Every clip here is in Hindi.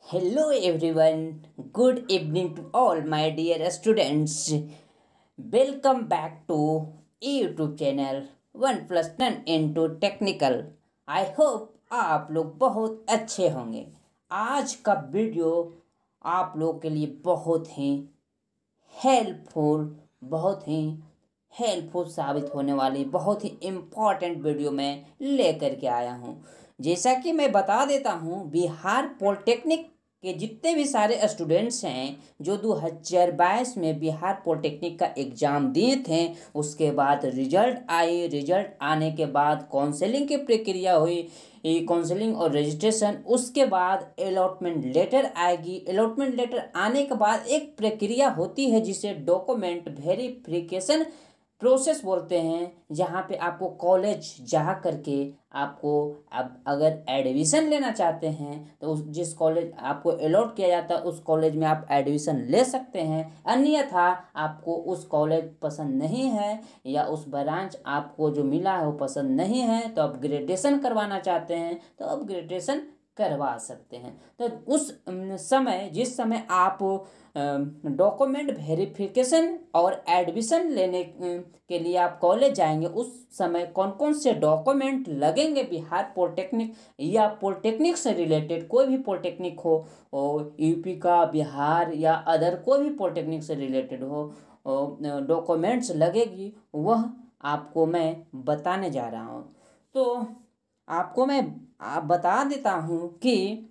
Hello everyone, good evening to all my dear students. Welcome back to YouTube channel 1 plus 10 into Technical. I hope आप लोग बहुत अच्छे होंगे। आज का वीडियो आप लोग के लिए हेल्पफुल बहुत ही हेल्पफुल साबित होने वाली बहुत ही इम्पॉर्टेंट वीडियो मैं लेकर के आया हूँ। जैसा कि मैं बता देता हूँ, बिहार पॉलिटेक्निक के जितने भी सारे स्टूडेंट्स हैं जो 2022 में बिहार पॉलिटेक्निक का एग्ज़ाम दिए थे, उसके बाद रिजल्ट आने के बाद काउंसलिंग की प्रक्रिया हुई, काउंसलिंग और रजिस्ट्रेशन, उसके बाद अलॉटमेंट लेटर आएगी। अलॉटमेंट लेटर आने के बाद एक प्रक्रिया होती है जिसे डॉक्यूमेंट वेरिफिकेशन प्रोसेस बोलते हैं, जहाँ पे आपको कॉलेज जा करके आपको अब अगर एडमिशन लेना चाहते हैं तो जिस कॉलेज आपको अलॉट किया जाता है उस कॉलेज में आप एडमिशन ले सकते हैं। अन्यथा आपको उस कॉलेज पसंद नहीं है या उस ब्रांच आपको जो मिला है वो पसंद नहीं है तो अपग्रेडेशन करवाना चाहते हैं तो अपग्रेडेशन करवा सकते हैं। तो उस समय जिस समय आप डॉक्यूमेंट वेरिफिकेशन और एडमिशन लेने के लिए आप कॉलेज जाएंगे, उस समय कौन कौन से डॉक्यूमेंट लगेंगे बिहार पॉलिटेक्निक या पॉलिटेक्निक से रिलेटेड कोई भी पॉलिटेक्निक हो, और यूपी का, बिहार या अदर कोई भी पॉलिटेक्निक से रिलेटेड हो डॉक्यूमेंट्स लगेगी, वह आपको मैं बताने जा रहा हूँ। तो आपको मैं बता देता हूँ कि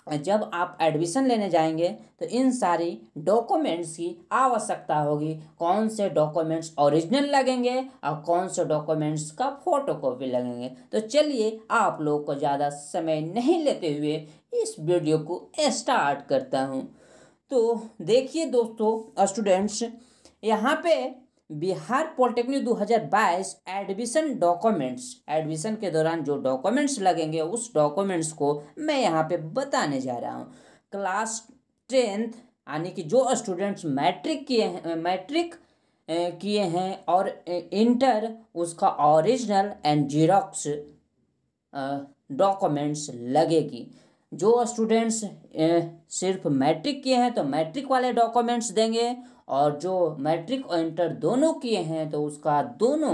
जब आप एडमिशन लेने जाएंगे तो इन सारी डॉक्यूमेंट्स की आवश्यकता होगी। कौन से डॉक्यूमेंट्स ओरिजिनल लगेंगे और कौन से डॉक्यूमेंट्स का फोटोकॉपी लगेंगे। तो चलिए आप लोग को ज़्यादा समय नहीं लेते हुए इस वीडियो को स्टार्ट करता हूँ। तो देखिए दोस्तों स्टूडेंट्स, यहाँ पे बिहार पॉलिटेक्निक 2022 एडमिशन के दौरान जो डॉक्यूमेंट्स लगेंगे उस डॉक्यूमेंट्स को मैं यहाँ पे बताने जा रहा हूँ। क्लास 10th यानी कि जो स्टूडेंट्स मैट्रिक किए हैं और इंटर, उसका ओरिजिनल एंड जीरोक्स डॉक्यूमेंट्स लगेगी। जो स्टूडेंट्स सिर्फ मैट्रिक किए हैं तो मैट्रिक वाले डॉक्यूमेंट्स देंगे, और जो मैट्रिक और इंटर दोनों किए हैं तो उसका दोनों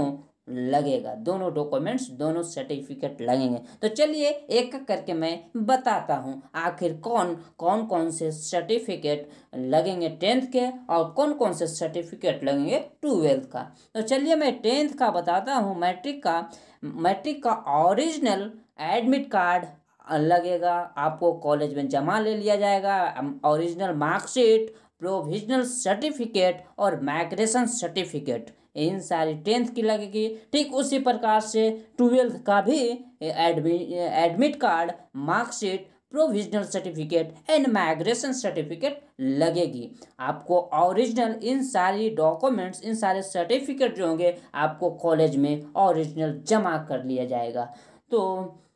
लगेगा, दोनों डॉक्यूमेंट्स, दोनों सर्टिफिकेट लगेंगे। तो चलिए एक एक करके मैं बताता हूँ आखिर कौन से सर्टिफिकेट लगेंगे 10th के और कौन कौन से सर्टिफिकेट लगेंगे 12th का। तो चलिए मैं 10th का बताता हूँ। मैट्रिक का ओरिजिनल एडमिट कार्ड लगेगा, आपको कॉलेज में जमा ले लिया जाएगा। ओरिजिनल मार्कशीट, प्रोविजनल सर्टिफिकेट और माइग्रेशन सर्टिफिकेट, इन सारी 10th की लगेगी। ठीक उसी प्रकार से 12th का भी admit card, marksheet, provisional certificate and migration certificate लगेगी। आपको ओरिजिनल इन सारी डॉक्यूमेंट्स, इन सारे सर्टिफिकेट जो होंगे आपको कॉलेज में ओरिजिनल जमा कर लिया जाएगा। तो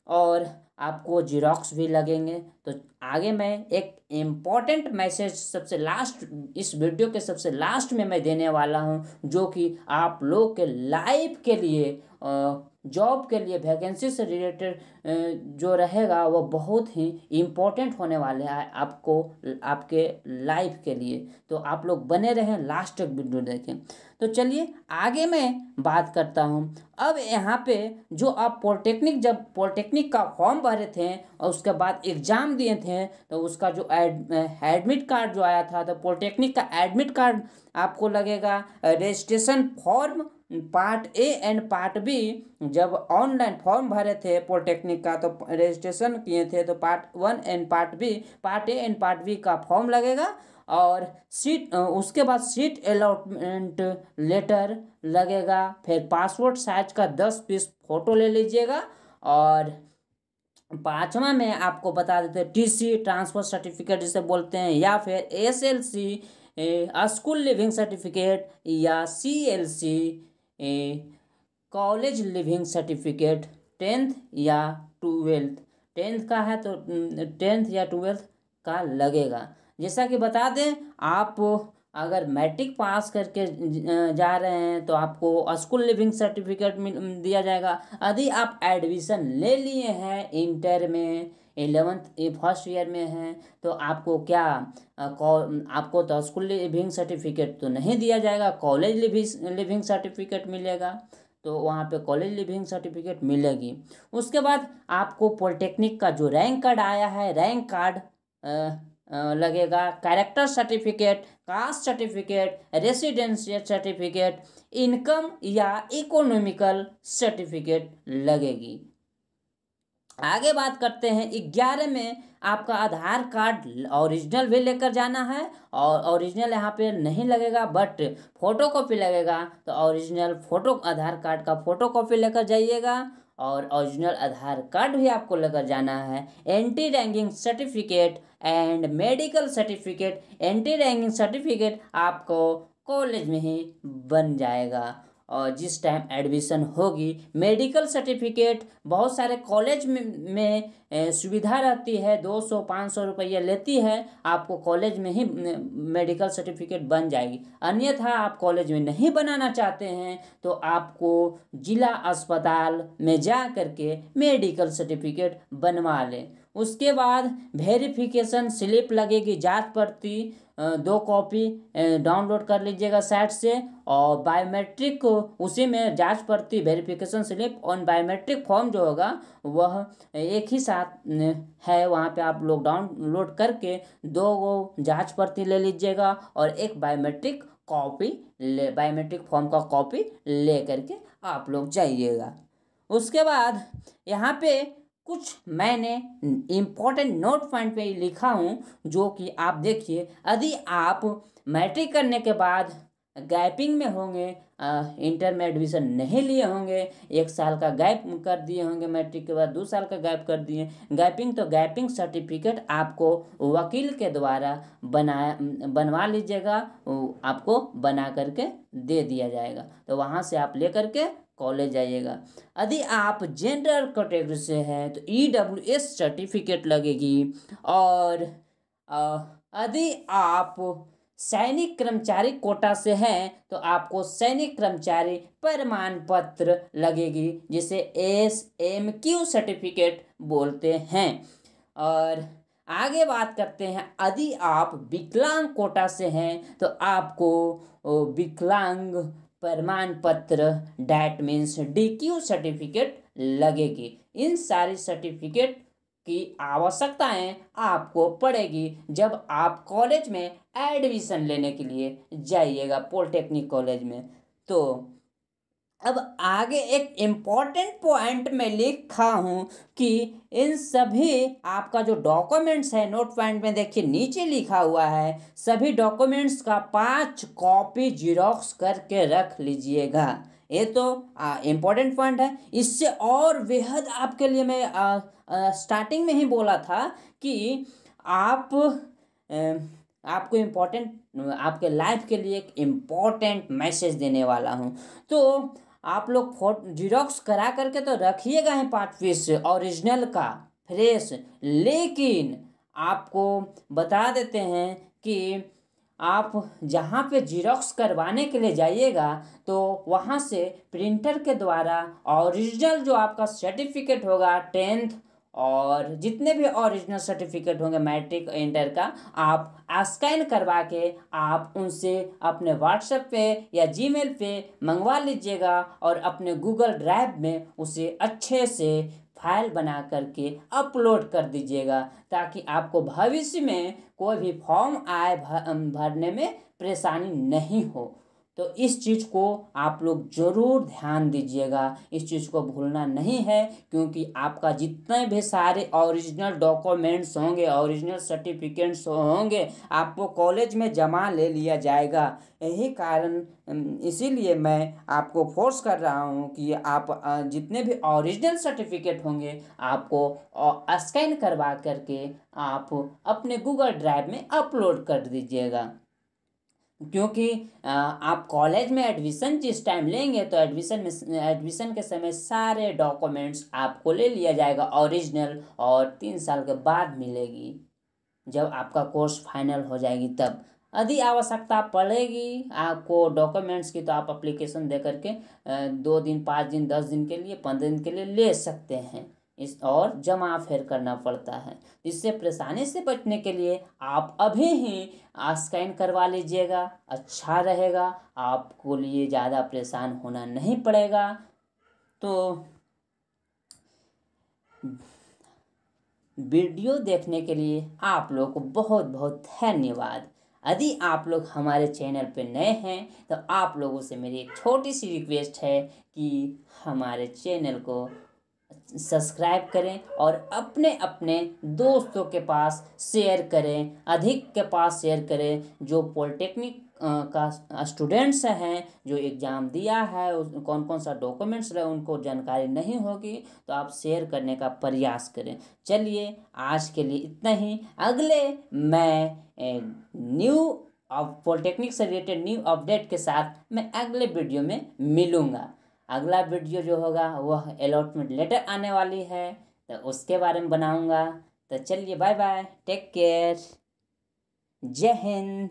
और आपको जीरोक्स भी लगेंगे। तो आगे मैं एक इम्पॉर्टेंट मैसेज सबसे लास्ट, इस वीडियो के सबसे लास्ट में मैं देने वाला हूं, जो कि आप लोग के लाइफ के लिए, जॉब के लिए, वैकेंसी से रिलेटेड जो रहेगा वो बहुत ही इम्पोर्टेंट होने वाले हैं आपको, आपके लाइफ के लिए। तो आप लोग बने रहें, लास्ट तक वीडियो देखें। तो चलिए आगे मैं बात करता हूँ। अब यहाँ पे जो आप जब पॉलिटेक्निक का फॉर्म भरे थे और उसके बाद एग्ज़ाम दिए थे तो उसका जो एडमिट कार्ड जो आया था, तो पॉलिटेक्निक का एडमिट कार्ड आपको लगेगा। Registration form part A and part B, जब ऑनलाइन फॉर्म भरे थे पॉलिटेक्निक का तो रजिस्ट्रेशन किए थे तो part 1 and part A and part B का फॉर्म लगेगा। और उसके बाद सीट अलॉटमेंट लेटर लगेगा। फिर पासपोर्ट साइज का 10 पीस फोटो ले लीजिएगा। और पांचवा में आपको बता देते हैं टीसी, ट्रांसफर सर्टिफिकेट जिसे बोलते हैं, या फिर एसएलसी, स्कूल लिविंग सर्टिफिकेट, या CLC, college leaving certificate, 10th या 12th। 10th का है तो 10th या 12th का लगेगा। जैसा कि बता दें, आप अगर मैट्रिक पास करके जा रहे हैं तो आपको स्कूल लिविंग सर्टिफिकेट दिया जाएगा। यदि आप एडमिशन ले लिए हैं इंटर में 11th फर्स्ट ईयर में हैं तो आपको क्या आपको तो स्कूल लिविंग सर्टिफिकेट तो नहीं दिया जाएगा, कॉलेज लिविंग सर्टिफिकेट मिलेगा। तो वहाँ पे कॉलेज लिविंग सर्टिफिकेट मिलेगी। उसके बाद आपको पॉलिटेक्निक का जो रैंक कार्ड आया है, रैंक कार्ड लगेगा, character certificate, caste certificate, residential certificate, income या इकोनॉमिकल सर्टिफिकेट लगेगी। आगे बात करते हैं 11 में आपका आधार कार्ड ओरिजिनल भी लेकर जाना है, और ओरिजिनल यहाँ पे नहीं लगेगा बट फोटो कॉपी लगेगा। तो ओरिजिनल फोटो आधार कार्ड का फोटो कॉपी लेकर जाइएगा, और ओरिजिनल आधार कार्ड भी आपको लेकर जाना है। Anti ranking certificate and medical certificate, anti ranking certificate आपको कॉलेज में ही बन जाएगा और जिस टाइम एडमिशन होगी। मेडिकल सर्टिफिकेट बहुत सारे कॉलेज में सुविधा रहती है, 200-500 रुपया लेती है, आपको कॉलेज में ही मेडिकल सर्टिफिकेट बन जाएगी। अन्यथा आप कॉलेज में नहीं बनाना चाहते हैं तो आपको जिला अस्पताल में जा करके मेडिकल सर्टिफिकेट बनवा लें। उसके बाद वेरिफिकेशन स्लिप लगेगी, जांच पर्ची 2 कॉपी डाउनलोड कर लीजिएगा साइट से, और बायोमेट्रिक उसी में जांच पर्ची, वेरिफिकेशन स्लिप और बायोमेट्रिक फॉर्म जो होगा वह एक ही साथ है, वहाँ पे आप लोग डाउनलोड करके 2 जांच पर्ची ले लीजिएगा और एक बायोमेट्रिक बायोमेट्रिक फॉर्म का कॉपी ले करके आप लोग जाइएगा। उसके बाद यहाँ पे कुछ मैंने इम्पोर्टेंट नोट पॉइंट पे लिखा हूँ जो कि आप देखिए। यदि आप मैट्रिक करने के बाद गैपिंग में होंगे, इंटर में एडमिशन नहीं लिए होंगे, 1 साल का गैप कर दिए होंगे, मैट्रिक के बाद 2 साल का गैप कर दिए गैपिंग, तो गैपिंग सर्टिफिकेट आपको वकील के द्वारा बनवा लीजिएगा, आपको बना करके दे दिया जाएगा। तो वहाँ से आप ले करके कॉलेज जाइएगा। यदि आप जनरल कैटेगरी से हैं तो EWS सर्टिफिकेट लगेगी, और यदि आप सैनिक कर्मचारी कोटा से हैं तो आपको सैनिक कर्मचारी प्रमाण पत्र लगेगी, जिसे SMQ सर्टिफिकेट बोलते हैं। और आगे बात करते हैं, यदि आप विकलांग कोटा से हैं तो आपको विकलांग प्रमाण पत्र, डैट मीन्स DQ सर्टिफिकेट लगेगी। इन सारी सर्टिफिकेट की आवश्यकताएं आपको पड़ेगी जब आप कॉलेज में एडमिशन लेने के लिए जाइएगा, पॉलिटेक्निक कॉलेज में। तो अब आगे एक इम्पॉर्टेंट पॉइंट में लिखा हूँ कि इन सभी आपका जो डॉक्यूमेंट्स है, नोट पॉइंट में देखिए नीचे लिखा हुआ है, सभी डॉक्यूमेंट्स का 5 कॉपी जिरॉक्स करके रख लीजिएगा। ये तो इम्पोर्टेंट पॉइंट है। इससे और बेहद आपके लिए मैं स्टार्टिंग में ही बोला था कि आपको इम्पोर्टेंट आपके लाइफ के लिए एक इम्पोर्टेंट मैसेज देने वाला हूँ। तो आप लोग जिरॉक्स करा करके तो रखिएगा ही 5 पीस ओरिजिनल का फ्रेश, लेकिन आपको बता देते हैं कि आप जहाँ पे जिरॉक्स करवाने के लिए जाइएगा तो वहाँ से प्रिंटर के द्वारा ओरिजिनल जो आपका सर्टिफिकेट होगा 10th और जितने भी ओरिजिनल सर्टिफिकेट होंगे मैट्रिक इंटर का, आप स्कैन करवा के आप उनसे अपने व्हाट्सएप पे या जीमेल पे मंगवा लीजिएगा और अपने गूगल ड्राइव में उसे अच्छे से फाइल बना करके अपलोड कर दीजिएगा, ताकि आपको भविष्य में कोई भी फॉर्म आए भरने में परेशानी नहीं हो। तो इस चीज़ को आप लोग ज़रूर ध्यान दीजिएगा, इस चीज़ को भूलना नहीं है, क्योंकि आपका जितने भी सारे ओरिजिनल डॉक्यूमेंट्स होंगे, ओरिजिनल सर्टिफिकेट्स होंगे, आपको कॉलेज में जमा ले लिया जाएगा। यही कारण इसीलिए मैं आपको फोर्स कर रहा हूँ कि आप जितने भी ओरिजिनल सर्टिफिकेट होंगे आपको स्कैन करवा करके आप अपने गूगल ड्राइव में अपलोड कर दीजिएगा, क्योंकि आप कॉलेज में एडमिशन जिस टाइम लेंगे तो एडमिशन के समय सारे डॉक्यूमेंट्स आपको ले लिया जाएगा ओरिजिनल, और 3 साल के बाद मिलेगी जब आपका कोर्स फाइनल हो जाएगी तब। यदि आवश्यकता पड़ेगी आपको डॉक्यूमेंट्स की तो आप अप्लीकेशन दे करके 2 दिन, 5 दिन, 10 दिन के लिए, 15 दिन के लिए ले सकते हैं। इस और जमा फिर करना पड़ता है। इससे परेशानी से बचने के लिए आप अभी ही स्कैन करवा लीजिएगा, अच्छा रहेगा, आपको लिए ज़्यादा परेशान होना नहीं पड़ेगा। तो वीडियो देखने के लिए आप लोग को बहुत बहुत धन्यवाद। यदि आप लोग हमारे चैनल पर नए हैं तो आप लोगों से मेरी एक छोटी सी रिक्वेस्ट है कि हमारे चैनल को सब्सक्राइब करें और अपने अपने दोस्तों के पास शेयर करें, अधिक के पास शेयर करें। जो पॉलिटेक्निक का स्टूडेंट्स हैं, जो एग्ज़ाम दिया है, कौन कौन सा डॉक्यूमेंट्स रहे उनको जानकारी नहीं होगी, तो आप शेयर करने का प्रयास करें। चलिए आज के लिए इतना ही। अगले मैं न्यू पॉलिटेक्निक से रिलेटेड न्यू अपडेट के साथ मैं अगले वीडियो में मिलूँगा। अगला वीडियो जो होगा वह अलॉटमेंट लेटर आने वाली है, तो उसके बारे में बनाऊंगा। तो चलिए बाय बाय, टेक केयर, जय हिंद।